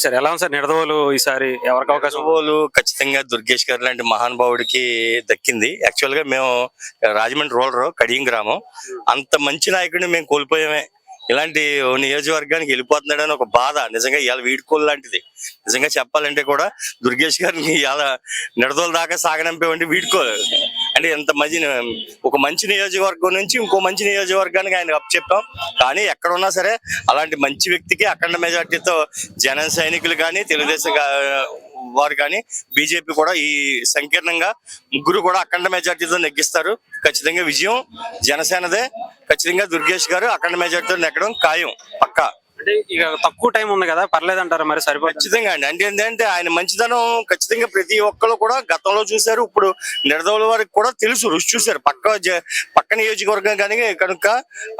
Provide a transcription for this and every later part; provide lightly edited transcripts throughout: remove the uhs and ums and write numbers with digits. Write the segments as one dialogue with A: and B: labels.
A: Sir ఎలా ఉంది sir Nidadavolu ఈసారి ఎవరికి అవకాశం?
B: నిడదవోలు ఖచ్చితంగా దుర్గేష్ గారు లాంటి మహానుభావుడికి దక్కింది. యాక్చువల్ గా మేము రాజమండ్రి రూరల్ కడియం గ్రామం, అంత మంచి నాయకుడిని మేము కోల్పోయామే. ఇలాంటి నియోజకవర్గానికి వెళ్ళిపోతున్నాడని ఒక బాధ నిజంగా ఇవాళ వీడుకోలు లాంటిది. నిజంగా చెప్పాలంటే కూడా దుర్గేష్ గారిని ఇవాళ నిడదోల దాకా సాగనంపేవండి వీడుకోలు. అంటే ఎంత మంచి ఒక మంచి నియోజకవర్గం నుంచి ఇంకో మంచి నియోజకవర్గానికి ఆయన అప్పు చెప్పాం. కానీ ఎక్కడున్నా సరే అలాంటి మంచి వ్యక్తికి అఖండ మెజార్టీతో జన సైనికులు కానీ తెలుగుదేశం వారు కానీ బీజేపీ కూడా ఈ సంకీర్ణంగా ముగ్గురు కూడా అఖండ మెజార్టీతో నెగ్గిస్తారు. ఖచ్చితంగా విజయం జనసేనదే. ఖచ్చితంగా దుర్గేష్ గారు అఖండ మెజార్టీతో నెగ్గడం ఖాయం పక్కా.
A: అంటే ఇక తక్కువ టైం ఉంది కదా, పర్లేదంటారా మరి? సరిపోతుంది
B: ఖచ్చితంగా అండి. అంటే ఏంటంటే ఆయన మంచితనం ఖచ్చితంగా ప్రతి ఒక్కరు కూడా గతంలో చూశారు, ఇప్పుడు నిడదవోలు వారికి కూడా తెలుసు, రుచి చూశారు. పక్క నియోజకవర్గం కానీ కనుక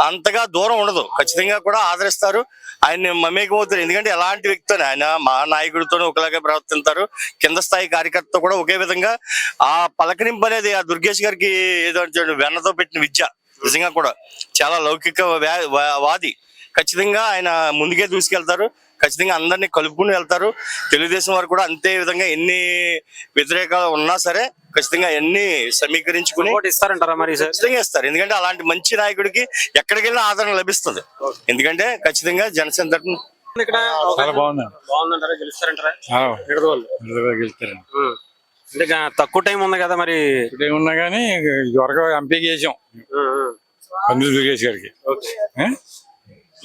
B: అంతగా దూరం ఉండదు. ఖచ్చితంగా కూడా ఆదరిస్తారు, ఆయన్ని మమేకమవుతారు. ఎందుకంటే ఎలాంటి వ్యక్తితో ఆయన మా నాయకుడితో ఒకలాగే ప్రవర్తిస్తారు. కింద స్థాయి కార్యకర్త కూడా ఒకే విధంగా ఆ పలకరింపు అనేది ఆ దుర్గేష్ గారికి ఏదో వెన్నతో పెట్టిన విద్య. నిజంగా కూడా చాలా లౌకిక వాది. ఖచ్చితంగా ఆయన ముందుకే దూసుకెళ్తారు. ఖచ్చితంగా అందరినీ కలుపుకుని వెళ్తారు. తెలుగుదేశం వారు కూడా అంతే విధంగా ఎన్ని వ్యతిరేకాలు ఉన్నా సరే ఖచ్చితంగా అన్ని సమీకరించుకుని
A: ఇస్తారంటారా మరి?
B: ఖచ్చితంగా ఇస్తారు. ఎందుకంటే అలాంటి మంచి నాయకుడికి ఎక్కడికి వెళ్ళినా ఆదరణ లభిస్తుంది. ఎందుకంటే ఖచ్చితంగా జనసేన తరఫున
A: అంటే తక్కువ టైం ఉంది కదా మరి?
C: ఉన్నా కానీ ఇదివరకు ఎంపీకి వేసాం దుర్గేష్ గారికి.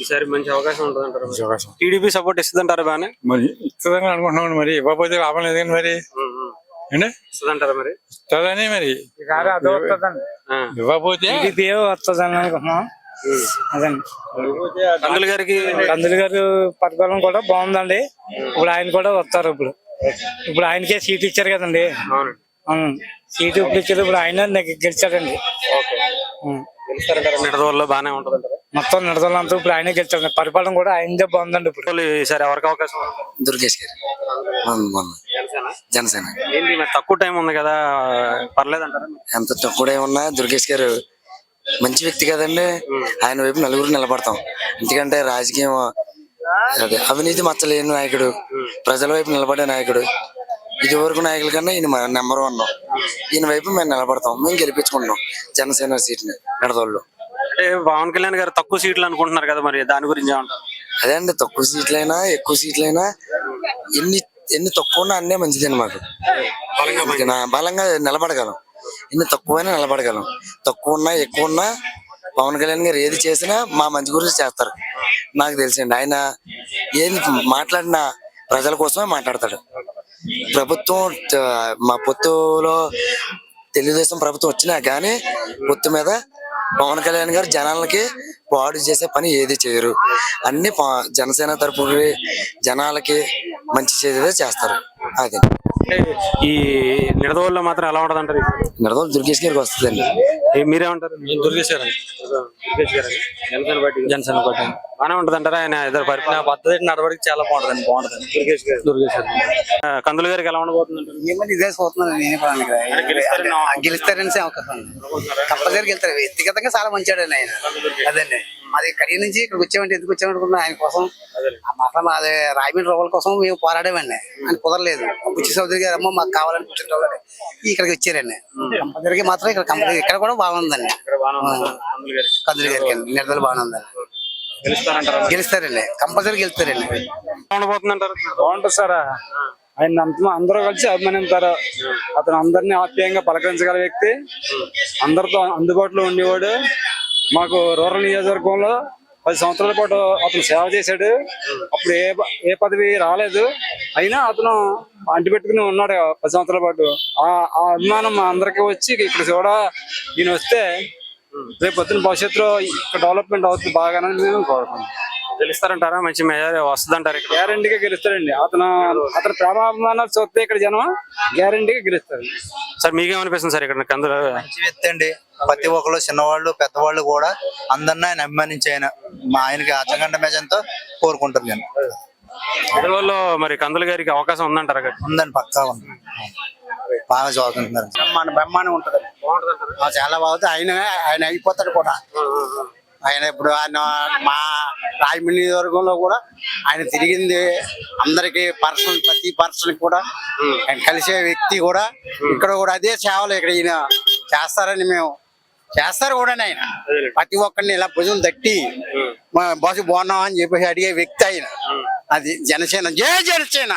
A: ఈసారి మంచి అవకాశం ఉంటుంది అంటారు. టీడీపీ సపోర్ట్ ఇస్తుందంటారా? బాగానే
C: మరి ఇస్తుందని అనుకుంటున్నాం. మరి ఇవ్వకపోతే లాభం లేదు కానీ మరి
A: ఇస్తుందంటారా? మరి
C: ఇస్తుందని మరి ఇవ్వకపోతే
D: వస్తుందని అనుకుంటున్నాం. అదండి
A: కందులు
D: గారి పథకాలం కూడా బాగుందండి. ఇప్పుడు ఆయన కూడా వస్తారు. ఇప్పుడు ఆయనకే సీట్ ఇచ్చారు కదండి. సీట్ ఇప్పుడు ఇచ్చారు. ఇప్పుడు ఆయన గెలిచాడండి.
A: నిడదవోలులో బాగానే ఉంటుంది.
D: మొత్తం నిడదవోలు అంతా ఇప్పుడు ఆయనే గెలిచాడు. పరిపాలన కూడా ఆయనదే బాగుందండి. ఇప్పుడు
A: ఈసారి ఎవరికి అవకాశం?
E: దుర్గేష్ గారు జనసేన.
A: ఏంటి మరి తక్కువ టైం ఉంది కదా, పర్లేదంటారా?
E: ఎంత తక్కువ టైం ఉన్నా దుర్గేష్ గారు మంచి వ్యక్తి కదండి. ఆయన వైపు నలుగురు నిలబడతాం. ఎందుకంటే రాజకీయం అదే అవినీతి మచ్చలేని నాయకుడు, ప్రజల వైపు నిలబడే నాయకుడు. ఇది వరకు నాయకుల కన్నా ఈయన నెంబర్ 1. ఈయన వైపు మేము నిలబడతాం, మేము గెలిపించుకుంటాం జనసేన సీట్ని నిడదవోలులో.
A: అంటే పవన్ కళ్యాణ్ గారు తక్కువ సీట్లు అనుకుంటున్నారు కదా, మరి దాని గురించి ఏమంటారు?
E: అదే అండి, తక్కువ సీట్లైనా ఎక్కువ సీట్లైనా ఎన్ని తక్కువ ఉన్నా అన్నే మంచిదండి. మాకు బలంగా నిలబడగలం. ఎన్ని తక్కువైనా నిలబడగలం. తక్కువ ఉన్నా ఎక్కువ ఉన్నా పవన్ కళ్యాణ్ గారు ఏది చేసినా మా మంచి గురించి చేస్తారు. నాకు తెలిసండి, ఆయన ఏది మాట్లాడినా ప్రజల కోసమే మాట్లాడతాడు. ప్రభుత్వం మా పొత్తులో తెలుగుదేశం ప్రభుత్వం వచ్చినా కానీ పొత్తు మీద పవన్ కళ్యాణ్ గారు జనాలకి పాడు చేసే పని ఏది చేయరు. అన్ని జనసేన తరపు జనాలకి మంచి చేసేదే చేస్తారు. అదే
A: ఈ నిడదవోలులో మాత్రం ఎలా ఉండదు అంటారు?
E: నిడదవోలు దుర్గేష్ గారికి వస్తుందండి.
A: మీరేమంటారు?
D: దుర్గేష్ గారు జనసేన పార్టీ
A: బాగానే ఉంటది అంటారా? ఆయన ఇద్దరు పరిపాలన
D: పద్ధతి నడవడికి చాలా బాగుంటదండి.
A: దుర్గేష్ గారు కందులు గారికి ఎలా ఉండబోతుంది?
F: ఇదే చూస్తున్నాను. గెలుస్తారని కంపల్సరీ గెలుస్తారు. వ్యక్తిగతంగా చాలా మంచివాడు ఆయన. అదండి, అది కడియ నుంచి ఇక్కడికి వచ్చామంటే ఎందుకు వచ్చామనుకున్నా ఆయన కోసం. అసలు అది రాయమండ్రి రోడ్ల కోసం మేము పోరాడేమండి. ఆయన కుదరలేదు. బుచ్చి చౌదరి గారు అమ్మ మాకు కావాలని కూర్చుంటే ఇక్కడికి వచ్చారండి. కంపల్సరీగా మాత్రం ఇక్కడ కూడా బాగుందండి. కందులు గారికి నిడదవోలు బాగానే ఉందండి. గెలుస్తారండి, కంపల్సరీ గెలుస్తారండి.
D: బాగుంటుంది సార్. ఆయన అందరూ కలిసి అభిమానిస్తారు. అతను అందరినీ ఆప్యాయంగా పలకరించగల వ్యక్తి, అందరితో అందుబాటులో ఉండేవాడు. మాకు రూరల్ నియోజకవర్గంలో 10 సంవత్సరాల పాటు అతను సేవ చేశాడు. అప్పుడు ఏ పదవి రాలేదు, అయినా అతను అంటిపెట్టుకుని ఉన్నాడు 10 సంవత్సరాల పాటు. ఆ అభిమానం అందరికీ వచ్చి ఇక్కడ కూడా ఈయన వస్తే రేపు పొద్దున భవిష్యత్తులో ఇక్కడ డెవలప్మెంట్ అవుతుంది బాగానే మేము కోరుకుంటాం.
A: గెలుస్తారంటారా? మంచి మెజారిటీ వస్తుంది అంటారు?
D: గ్యారంటీగా గెలుస్తారండి. అతను ప్రేమాభిమానాలు చూస్తే ఇక్కడ జనం గ్యారంటీగా గెలుస్తారు.
A: సార్ మీకేమనిపిస్తుంది సార్ ఇక్కడ కందులు?
F: మంచి వ్యక్తి అండి. ప్రతి ఒక్కరు చిన్నవాళ్ళు పెద్దవాళ్ళు కూడా అందరినీ ఆయన అభిమానించి ఆయనకి అచ్చగంట మెజంతో కోరుకుంటారు. నేను
A: నిడదవోలులో మరి కందులు గారికి అవకాశం ఉందంటారా?
F: ఉందండి, పక్కా ఉంది. బాగా చదువుకుంటున్నారు. బ్రహ్మాండం ఉంటది. చాలా బాగుంది. ఆయన అయిపోతాడు కూడా.
G: ఆయన ఇప్పుడు ఆయన మా రాజమండ్రి నియోజకవర్గంలో కూడా ఆయన తిరిగింది అందరికి పర్సన్ ప్రతి పర్సన్ కూడా ఆయన కలిసే వ్యక్తి కూడా ఇక్కడ కూడా అదే సేవలు ఇక్కడ ఈయన చేస్తారని మేము చేస్తారు కూడా ఆయన ప్రతి ఒక్కరిని ఇలా భుజం తట్టి మా బాసు బాగున్నాం అని చెప్పేసి అడిగే వ్యక్తి ఆయన అది జనసేన జయ జనసేన